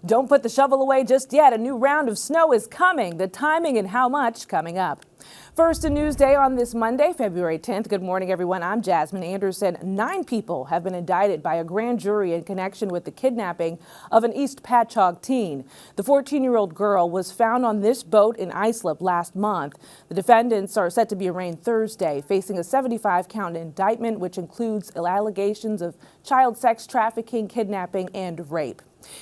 Don't put the shovel away just yet. A new round of snow is coming. The timing and how much coming up. First, a Newsday on this Monday, February 10th. Good morning, everyone. I'm Jasmine Anderson. 9 people have been indicted by a grand jury in connection with the kidnapping of an East Patchogue teen. The 14-year-old girl was found on this boat in Islip last month. The defendants are set to be arraigned Thursday, facing a 75-count indictment, which includes allegations of child sex trafficking, kidnapping, and rape.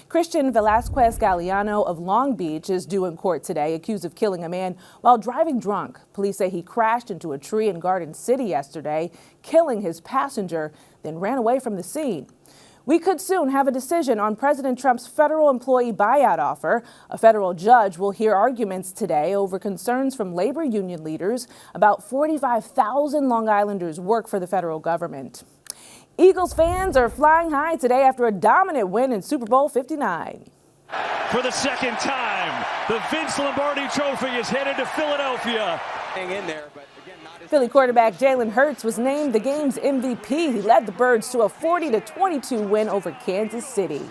Christian Velasquez Galeano of Long Beach is due in court today, accused of killing a man while driving drunk. Police say he crashed into a tree in Garden City yesterday, killing his passenger, then ran away from the scene. We could soon have a decision on President Trump's federal employee buyout offer. A federal judge will hear arguments today over concerns from labor union leaders about 45,000 Long Islanders work for the federal government. Eagles fans are flying high today after a dominant win in Super Bowl 59. For the second time, the Vince Lombardi Trophy is headed to Philadelphia. Hang in there, but again, Philly quarterback Jalen Hurts was named the game's MVP. He led the Birds to a 40-22 win over Kansas City.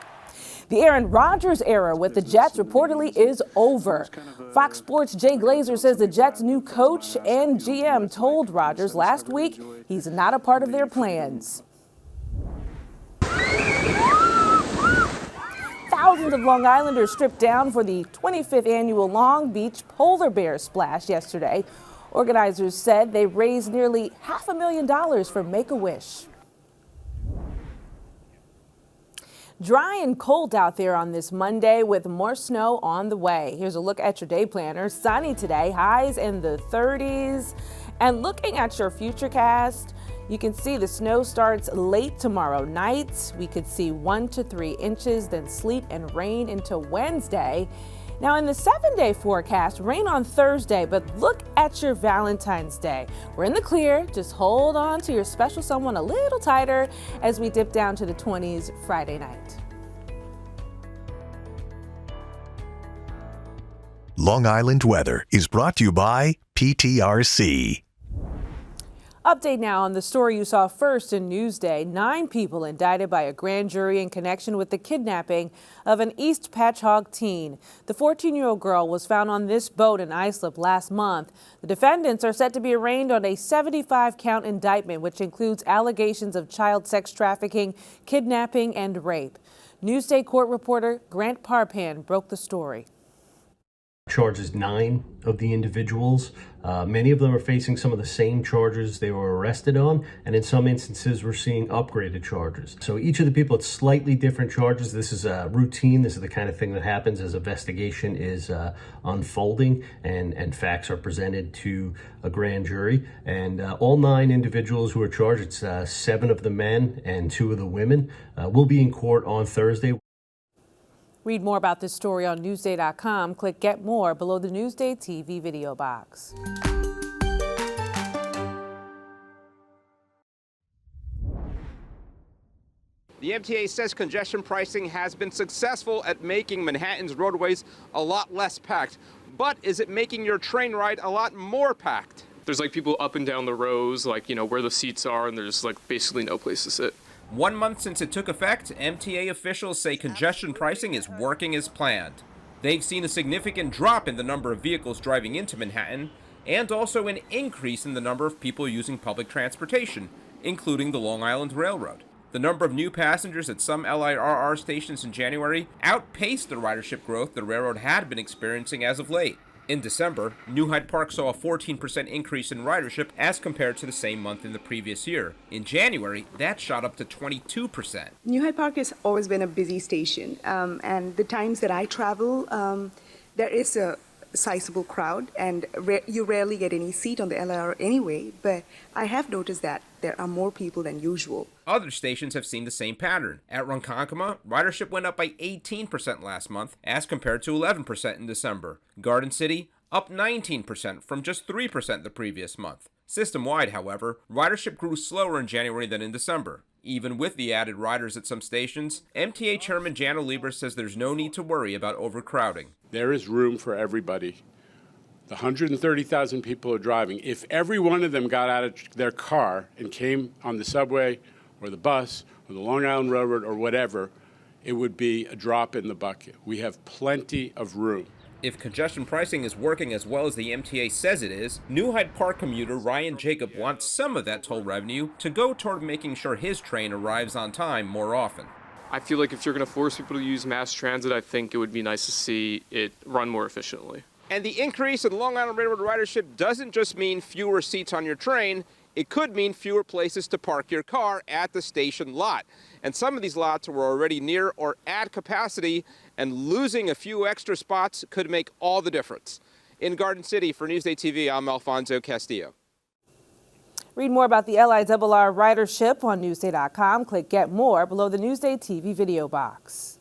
The Aaron Rodgers era with the Jets reportedly is over. Fox Sports' Jay Glazer says the Jets' new coach and GM told Rodgers last week he's not a part of their plans. Thousands of Long Islanders stripped down for the 25th annual Long Beach Polar Bear Splash yesterday. Organizers said they raised nearly $500,000 for Make-A-Wish. Dry and cold out there on this Monday with more snow on the way. Here's a look at your day planner. Sunny today, highs in the 30s. And looking at your futurecast, you can see the snow starts late tomorrow night. We could see 1 to 3 inches, then sleet and rain into Wednesday. Now in the 7-day forecast, rain on Thursday, but look at your Valentine's Day. We're in the clear. Just hold on to your special someone a little tighter as we dip down to the 20s Friday night. Long Island weather is brought to you by PTRC. Update now on the story you saw first in Newsday. 9 people indicted by a grand jury in connection with the kidnapping of an East Patchogue teen. The 14-year-old girl was found on this boat in Islip last month. The defendants are set to be arraigned on a 75-count indictment, which includes allegations of child sex trafficking, kidnapping, and rape. Newsday court reporter Grant Parpan broke the story. Charges 9 of the individuals. Many of them are facing some of the same charges they were arrested on, and in some instances we're seeing upgraded charges. So each of the people had slightly different charges. This is routine. This is the kind of thing that happens as investigation is unfolding and facts are presented to a grand jury. And all 9 individuals who are charged, it's 7 of the men and 2 of the women, will be in court on Thursday. Read more about this story on Newsday.com. Click Get More below the Newsday TV video box. the MTA says congestion pricing has been successful at making Manhattan's roadways a lot less packed. But is it making your train ride a lot more packed? There's like people up and down the rows, like, you know, where the seats are, and there's like basically no place to sit. 1 month since it took effect, MTA officials say congestion pricing is working as planned. They've seen a significant drop in the number of vehicles driving into Manhattan, and also an increase in the number of people using public transportation, including the Long Island Railroad. The number of new passengers at some LIRR stations in January outpaced the ridership growth the railroad had been experiencing as of late. In December, New Hyde Park saw a 14% increase in ridership as compared to the same month in the previous year. In January, that shot up to 22%. New Hyde Park has always been a busy station, and the times that I travel, there is a sizable crowd, and you rarely get any seat on the LIRR anyway, but I have noticed that there are more people than usual. Other stations have seen the same pattern. At Ronkonkoma, ridership went up by 18% last month as compared to 11% in December. Garden City, up 19% from just 3% the previous month. System-wide, however, ridership grew slower in January than in December. Even with the added riders at some stations, MTA Chairman Jano Lieber says there's no need to worry about overcrowding. There is room for everybody. The 130,000 people are driving. If every one of them got out of their car and came on the subway or the bus or the Long Island Railroad or whatever, it would be a drop in the bucket. We have plenty of room. If congestion pricing is working as well as the MTA says it is, New Hyde Park commuter Ryan Jacob wants some of that toll revenue to go toward making sure his train arrives on time more often. I feel like if you're going to force people to use mass transit, I think it would be nice to see it run more efficiently. And the increase in Long Island Railroad ridership doesn't just mean fewer seats on your train. It could mean fewer places to park your car at the station lot. And some of these lots were already near or at capacity, and losing a few extra spots could make all the difference. In Garden City for NewsdayTV, I'm Alfonso Castillo. Read more about the LIRR ridership on Newsday.com. Click Get More below the NewsdayTV video box.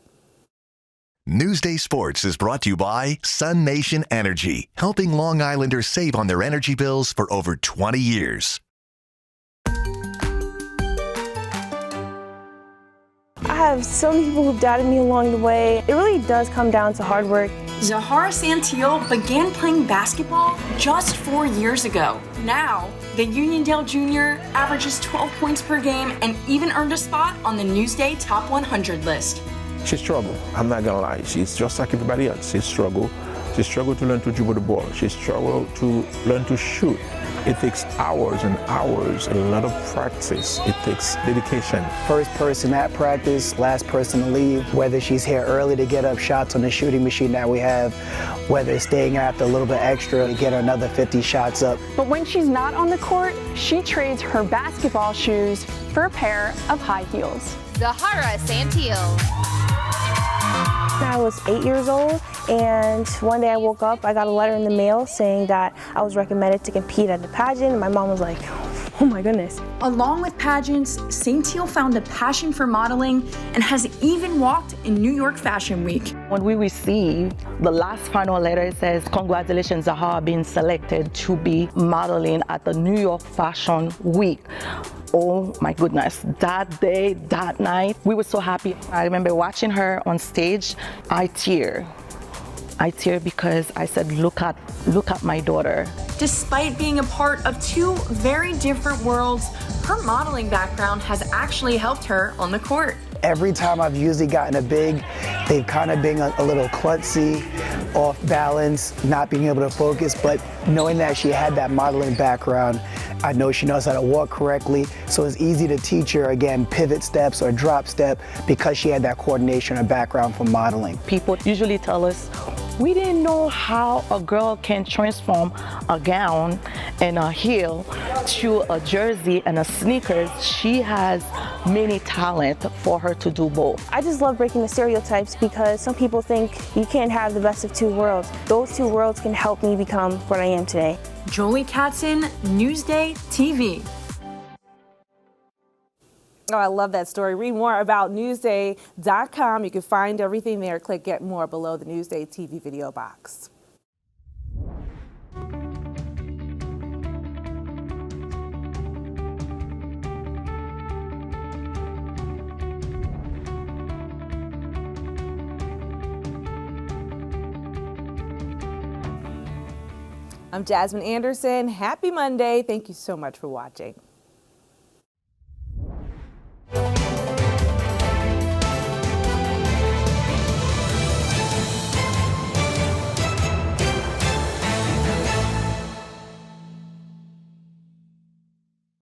Newsday Sports is brought to you by Sun Nation Energy, helping Long Islanders save on their energy bills for over 20 years. I have so many people who've doubted me along the way. It really does come down to hard work. Zahara Santil began playing basketball just 4 years ago. Now, the Uniondale Junior averages 12 points per game and even earned a spot on the Newsday Top 100 list. She struggled, I'm not gonna lie. She's just like everybody else. She struggled. She struggled to learn to dribble the ball. She struggled to learn to shoot. It takes hours and hours, a lot of practice. It takes dedication. First person at practice, last person to leave. Whether she's here early to get up shots on the shooting machine that we have, whether staying after a little bit extra to get another 50 shots up. But when she's not on the court, she trades her basketball shoes for a pair of high heels. Zahara Santil. I was 8 years old, and one day I woke up, I got a letter in the mail saying that I was recommended to compete at the pageant, and my mom was like, oh my goodness. Along with pageants, Santil found a passion for modeling and has even walked in New York Fashion Week. When we received the last final letter, it says, congratulations, Zahara, being selected to be modeling at the New York Fashion Week. Oh my goodness, that day, that night, we were so happy. I remember watching her on stage, I tear because I said, look at my daughter. Despite being a part of two very different worlds, her modeling background has actually helped her on the court. Every time I've usually gotten a big, they've kind of been a little klutzy, off balance, not being able to focus, but knowing that she had that modeling background, I know she knows how to walk correctly, so it's easy to teach her, again, pivot steps or drop step because she had that coordination or background from modeling. People usually tell us, we didn't know how a girl can transform a gown and a heel to a jersey and a sneakers. She has many talent for her to do both. I just love breaking the stereotypes because some people think you can't have the best of two worlds. Those two worlds can help me become what I am today. Jolie Katzen, Newsday TV. Oh, I love that story. Read more about Newsday.com. You can find everything there. Click Get More below the Newsday TV video box. I'm Jasmine Anderson. Happy Monday. Thank you so much for watching.